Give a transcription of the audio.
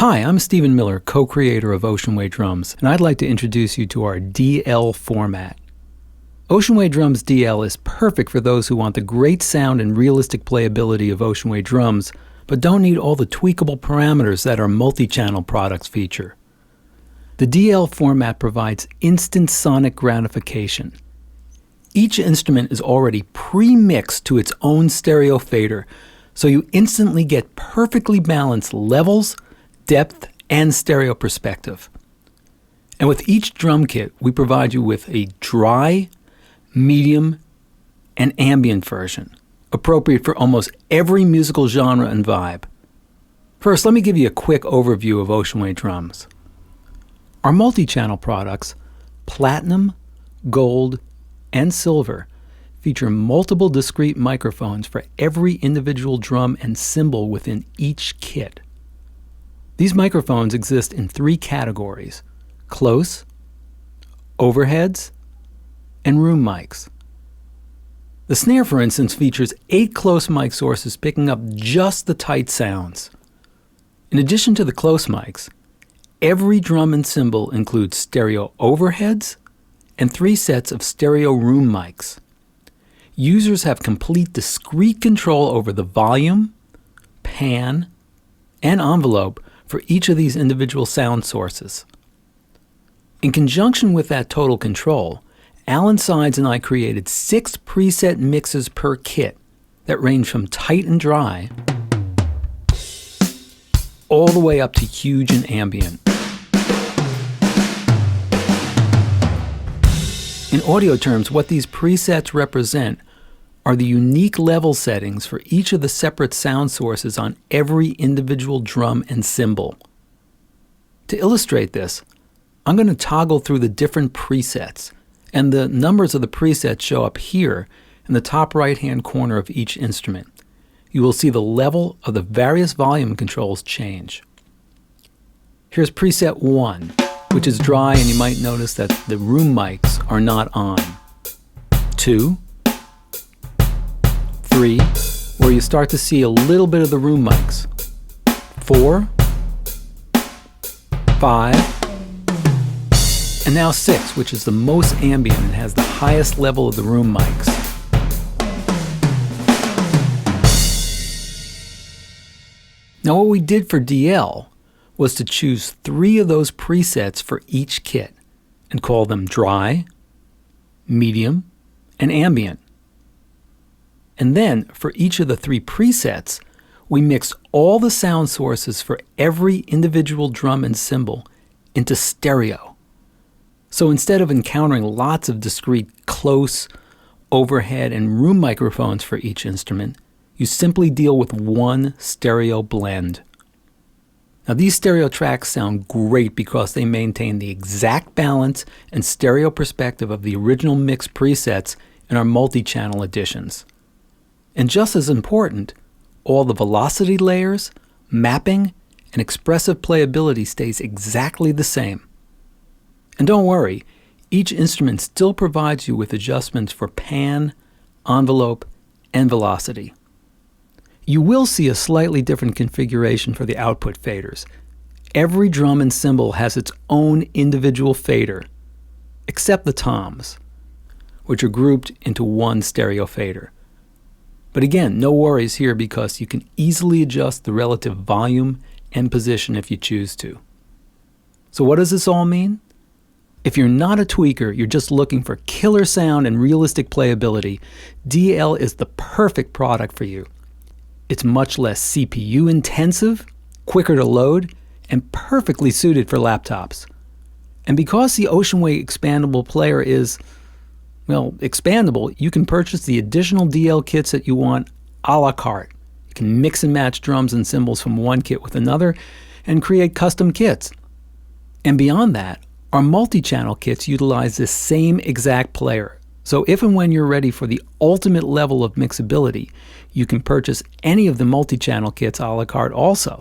Hi, I'm Stephen Miller, co-creator of Oceanway Drums, and I'd like to introduce you to our DL format. Oceanway Drums DL is perfect for those who want the great sound and realistic playability of Oceanway drums, but don't need all the tweakable parameters that our multi-channel products feature. The DL format provides instant sonic gratification. Each instrument is already pre-mixed to its own stereo fader, so you instantly get perfectly balanced levels, depth, and stereo perspective. And with each drum kit, we provide you with a dry, medium, and ambient version, appropriate for almost every musical genre and vibe. First, let me give you a quick overview of Oceanway drums. Our multi-channel products, Platinum, Gold, and Silver, feature multiple discrete microphones for every individual drum and cymbal within each kit. These microphones exist in three categories: close, overheads, and room mics. The snare, for instance, features 8 close mic sources picking up just the tight sounds. In addition to the close mics, every drum and cymbal includes stereo overheads and 3 sets of stereo room mics. Users have complete discrete control over the volume, pan, and envelope for each of these individual sound sources. In conjunction with that total control, Alan Sides and I created 6 preset mixes per kit that range from tight and dry all the way up to huge and ambient. In audio terms, what these presets represent are the unique level settings for each of the separate sound sources on every individual drum and cymbal. To illustrate this, I'm going to toggle through the different presets, and the numbers of the presets show up here in the top right-hand corner of each instrument. You will see the level of the various volume controls change. Here's preset 1, which is dry, and you might notice that the room mics are not on. 2, 3, where you start to see a little bit of the room mics. 4, 5, and now 6, which is the most ambient and has the highest level of the room mics. Now what we did for DL was to choose 3 of those presets for each kit and call them dry, medium, and ambient. And then, for each of the 3 presets, we mixed all the sound sources for every individual drum and cymbal into stereo. So instead of encountering lots of discrete close, overhead, and room microphones for each instrument, you simply deal with one stereo blend. Now these stereo tracks sound great because they maintain the exact balance and stereo perspective of the original mix presets in our multi-channel editions. And just as important, all the velocity layers, mapping, and expressive playability stays exactly the same. And don't worry, each instrument still provides you with adjustments for pan, envelope, and velocity. You will see a slightly different configuration for the output faders. Every drum and cymbal has its own individual fader, except the toms, which are grouped into one stereo fader. But again, no worries here because you can easily adjust the relative volume and position if you choose to. So what does this all mean? If you're not a tweaker, you're just looking for killer sound and realistic playability, DL is the perfect product for you. It's much less CPU intensive, quicker to load, and perfectly suited for laptops. And because the Oceanway expandable player is, well, expandable, you can purchase the additional DL kits that you want a la carte. You can mix and match drums and cymbals from one kit with another and create custom kits. And beyond that, our multi-channel kits utilize this same exact player. So if and when you're ready for the ultimate level of mixability, you can purchase any of the multi-channel kits a la carte also.